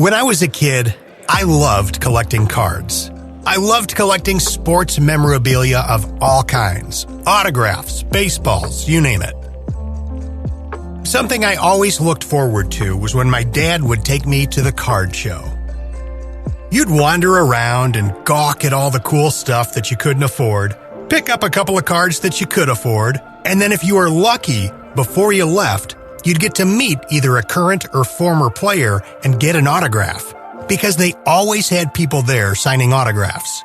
When I was a kid, I loved collecting cards. I loved collecting sports memorabilia of all kinds. Autographs, baseballs, you name it. Something I always looked forward to was when my dad would take me to the card show. You'd wander around and gawk at all the cool stuff that you couldn't afford, pick up a couple of cards that you could afford, and then if you were lucky, before you left, you'd get to meet either a current or former player and get an autograph, because they always had people there signing autographs.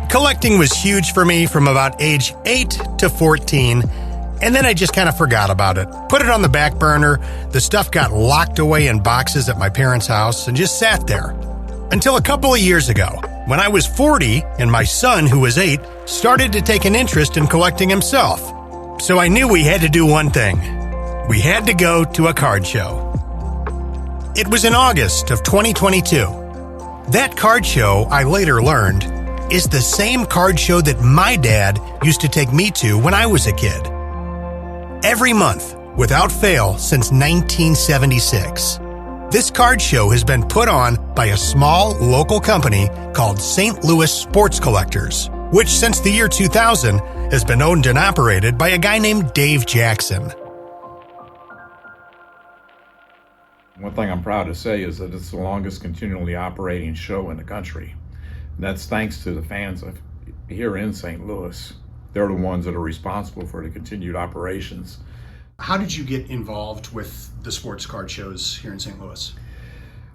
Collecting was huge for me from about age 8 to 14, and then I just kind of forgot about it. Put it on the back burner, the stuff got locked away in boxes at my parents' house and just sat there. Until a couple of years ago, when I was 40 and my son, who was 8, started to take an interest in collecting himself. So I knew we had to do one thing. We had to go to a card show. It was in August of 2022. That card show, I later learned, is the same card show that my dad used to take me to when I was a kid. Every month, without fail, since 1976. This card show has been put on by a small local company called St. Louis Sports Collectors, which since the year 2000 has been owned and operated by a guy named Dave Jackson. One thing I'm proud to say is that it's the longest continually operating show in the country. And that's thanks to the fans here in St. Louis. They're the ones that are responsible for the continued operations. How did you get involved with the sports card shows here in St. Louis?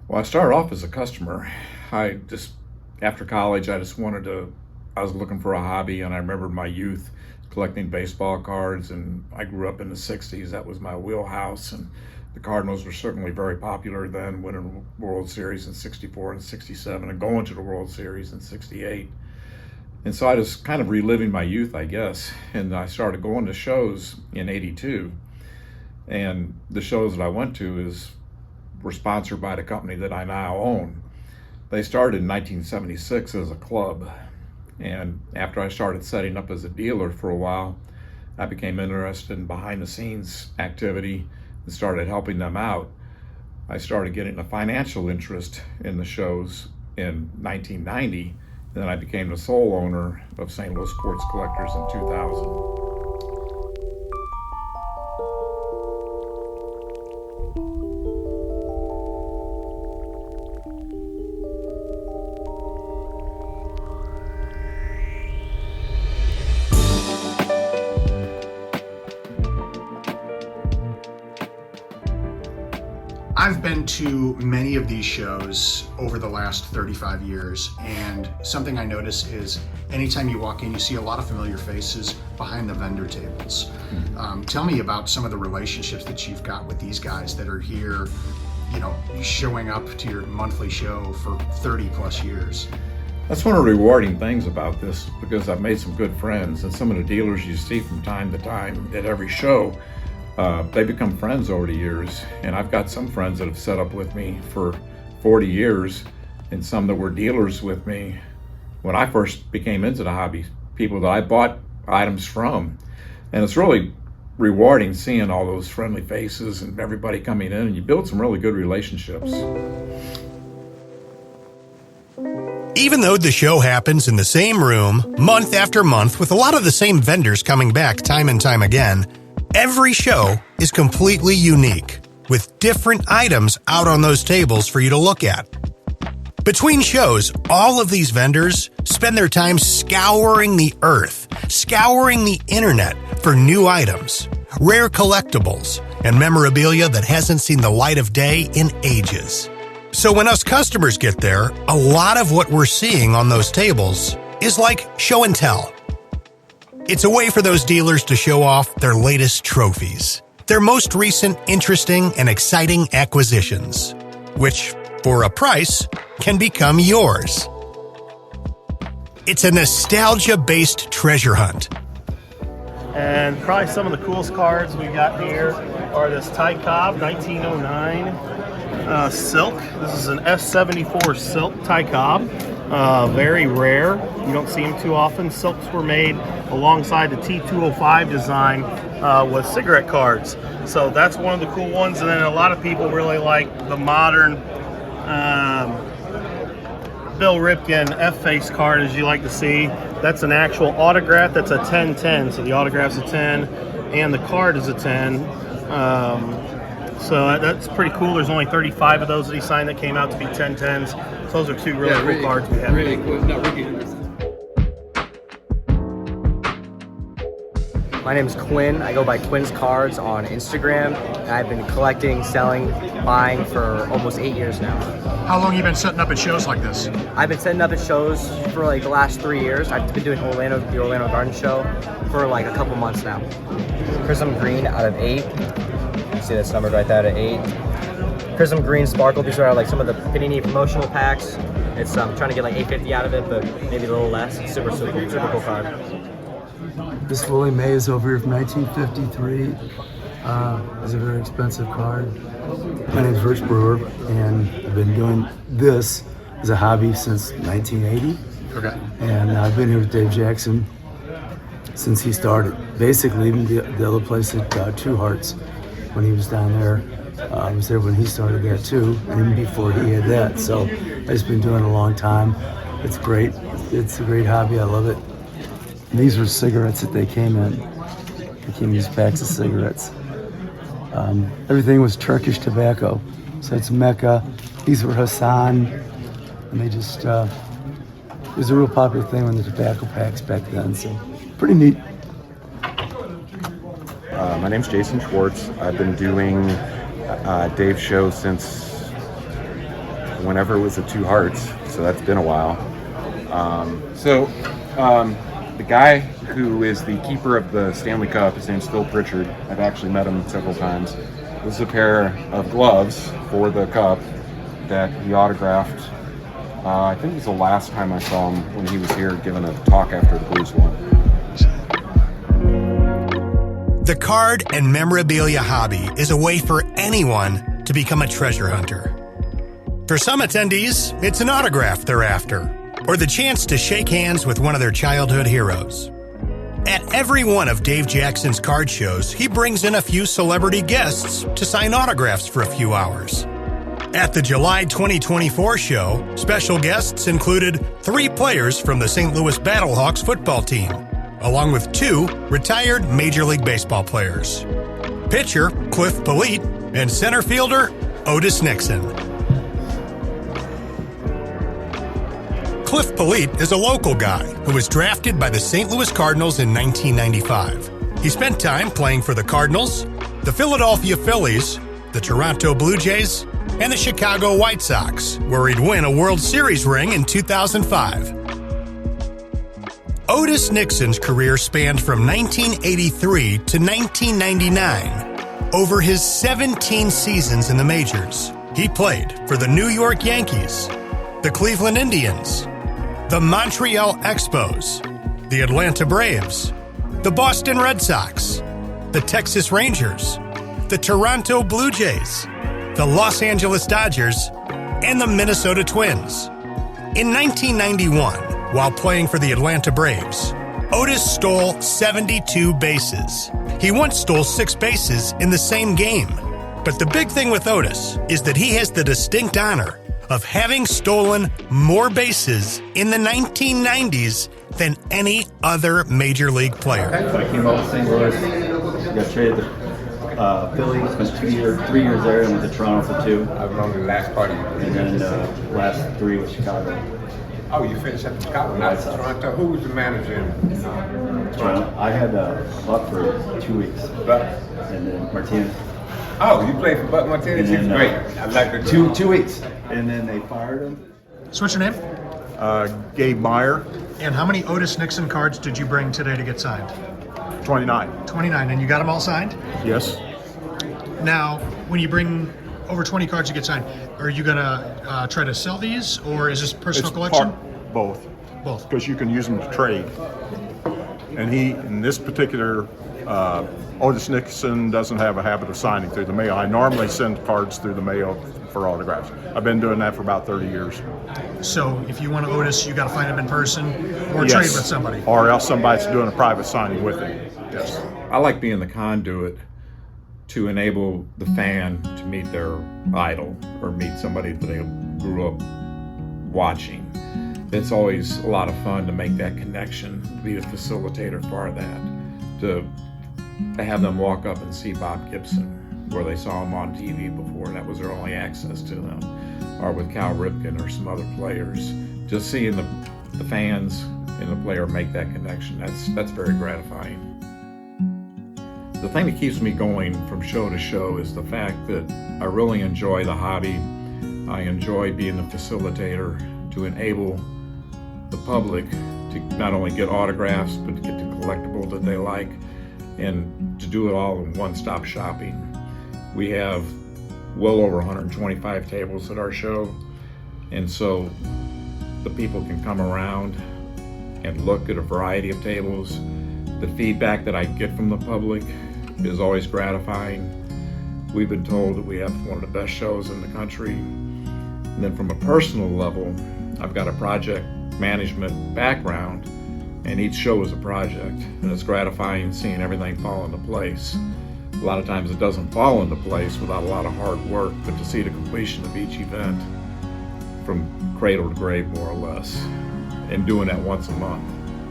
Well, I started off as a customer. After college, I was looking for a hobby, and I remembered my youth collecting baseball cards, and I grew up in the 60s. That was my wheelhouse, and the Cardinals were certainly very popular then, winning the World Series in 64 and 67 and going to the World Series in 68. And so I was kind of reliving my youth, I guess, and I started going to shows in 82. And the shows that I went to were sponsored by the company that I now own. They started in 1976 as a club. And after I started setting up as a dealer for a while, I became interested in behind the scenes activity and started helping them out. I started getting a financial interest in the shows in 1990. Then I became the sole owner of St. Louis Sports Collectors in 2000. I've been to many of these shows over the last 35 years, and something I notice is anytime you walk in, you see a lot of familiar faces behind the vendor tables. Tell me about some of the relationships that you've got with these guys that are here, showing up to your monthly show for 30 plus years. That's one of the rewarding things about this, because I've made some good friends, and some of the dealers you see from time to time at every show, they become friends over the years. And I've got some friends that have set up with me for 40 years, and some that were dealers with me when I first became into the hobby, people that I bought items from. And it's really rewarding seeing all those friendly faces and everybody coming in, and you build some really good relationships. Even though the show happens in the same room, month after month, with a lot of the same vendors coming back time and time again, every show is completely unique, with different items out on those tables for you to look at. Between shows, all of these vendors spend their time scouring the earth, scouring the internet for new items, rare collectibles, and memorabilia that hasn't seen the light of day in ages. So when us customers get there, a lot of what we're seeing on those tables is like show and tell. It's a way for those dealers to show off their latest trophies, their most recent interesting and exciting acquisitions, which, for a price, can become yours. It's a nostalgia-based treasure hunt. And probably some of the coolest cards we got here are this Ty Cobb 1909 silk. This is an S74 silk Ty Cobb. Very rare. You don't see them too often. Silks were made alongside the T205 design with cigarette cards. So that's one of the cool ones. And then a lot of people really like the modern Bill Ripken F-face card, as you like to see. That's an actual autograph. That's a 10-10. So the autograph's a 10 and the card is a 10. So that's pretty cool. There's only 35 of those that he signed that came out to be 10-10s. So those are two really cool cards we have. Really cool. No, Ricky. My name is Quinn. I go by Quinn's Cards on Instagram. I've been collecting, selling, buying for almost 8 years now. How long have you been setting up at shows like this? I've been setting up at shows for like the last 3 years. I've been doing the Orlando Garden Show for like a couple months now. Prism Green out of 8. You see that's numbered right there at 8. Prism Green Sparkle. These are like some of the Panini promotional packs. It's trying to get like $8.50 out of it, but maybe a little less. It's super cool card. This Willie Mays over here from 1953 is a very expensive card. My name's Rich Brewer, and I've been doing this as a hobby since 1980. Okay. And I've been here with Dave Jackson since he started. Basically, even the other place at Two Hearts, when he was down there, I was there when he started that too, and even before he had that. So I've just been doing it a long time. It's great. It's a great hobby. I love it. These were cigarettes that they came in. They came in these packs of cigarettes. Everything was Turkish tobacco. So it's Mecca. These were Hassan. And they just, it was a real popular thing when the tobacco packs back then. So pretty neat. My name's Jason Schwartz. I've been doing Dave's show since whenever it was at Two Hearts. So that's been a while. The guy who is the keeper of the Stanley Cup, his name's Phil Pritchard. I've actually met him several times. This is a pair of gloves for the cup that he autographed. I think it was the last time I saw him when he was here giving a talk after the Blues won. The card and memorabilia hobby is a way for anyone to become a treasure hunter. For some attendees, it's an autograph they're after, or the chance to shake hands with one of their childhood heroes. At every one of Dave Jackson's card shows, he brings in a few celebrity guests to sign autographs for a few hours. At the July 2024 show, special guests included 3 players from the St. Louis Battlehawks football team, along with 2 retired Major League Baseball players. Pitcher Cliff Polite and center fielder Otis Nixon. Cliff Polite is a local guy who was drafted by the St. Louis Cardinals in 1995. He spent time playing for the Cardinals, the Philadelphia Phillies, the Toronto Blue Jays, and the Chicago White Sox, where he'd win a World Series ring in 2005. Otis Nixon's career spanned from 1983 to 1999. Over his 17 seasons in the majors, he played for the New York Yankees, the Cleveland Indians, the Montreal Expos, the Atlanta Braves, the Boston Red Sox, the Texas Rangers, the Toronto Blue Jays, the Los Angeles Dodgers, and the Minnesota Twins. In 1991, while playing for the Atlanta Braves, Otis stole 72 bases. He once stole 6 bases in the same game. But the big thing with Otis is that he has the distinct honor of having stolen more bases in the 1990s than any other major league player. So I came up with St. Louis, got traded to Philly, spent 3 years there, and went to Toronto for 2. I was on the last party. And then last 3 was Chicago. Oh, you finished up in Chicago, not Toronto. Who was the manager in Toronto. I had Buck for 2 weeks. Buck? And then Martinez. Oh, you played for Buck Martinez? He's great. I like the 2 weeks. And then they fired him. So what's your name? Gabe Meyer, And how many Otis Nixon cards did you bring today to get signed? 29. 29, and you got them all signed? Yes. Now, when you bring over 20 cards to get signed, are you gonna try to sell these, or is this personal collection? Both. Both. Because you can use them to trade. And in this particular, Otis Nixon doesn't have a habit of signing through the mail. I normally send cards through the mail for autographs. I've been doing that for about 30 years. So if you want Otis, you got to find him in person or trade with somebody. Or else somebody's doing a private signing with him. Yes. I like being the conduit to enable the fan to meet their idol or meet somebody that they grew up watching. It's always a lot of fun to make that connection, be a facilitator for that, to have them walk up and see Bob Gibson, where they saw him on TV before, and that was their only access to them, or with Cal Ripken or some other players. Just seeing the fans and the player make that connection, that's very gratifying. The thing that keeps me going from show to show is the fact that I really enjoy the hobby. I enjoy being the facilitator to enable the public to not only get autographs, but to get the collectible that they like, and to do it all in one-stop shopping. We have well over 125 tables at our show, and so the people can come around and look at a variety of tables. The feedback that I get from the public is always gratifying. We've been told that we have one of the best shows in the country. And then from a personal level, I've got a project management background, and each show is a project, and it's gratifying seeing everything fall into place. A lot of times it doesn't fall into place without a lot of hard work, but to see the completion of each event from cradle to grave, more or less, and doing that once a month,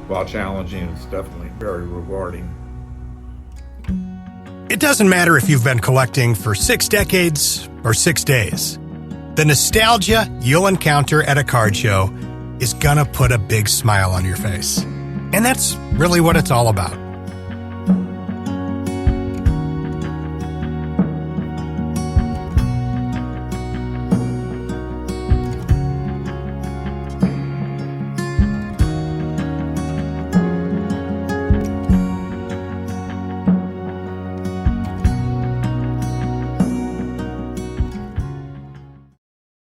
while challenging, it's definitely very rewarding. It doesn't matter if you've been collecting for 6 decades or 6 days. The nostalgia you'll encounter at a card show is gonna put a big smile on your face. And that's really what it's all about.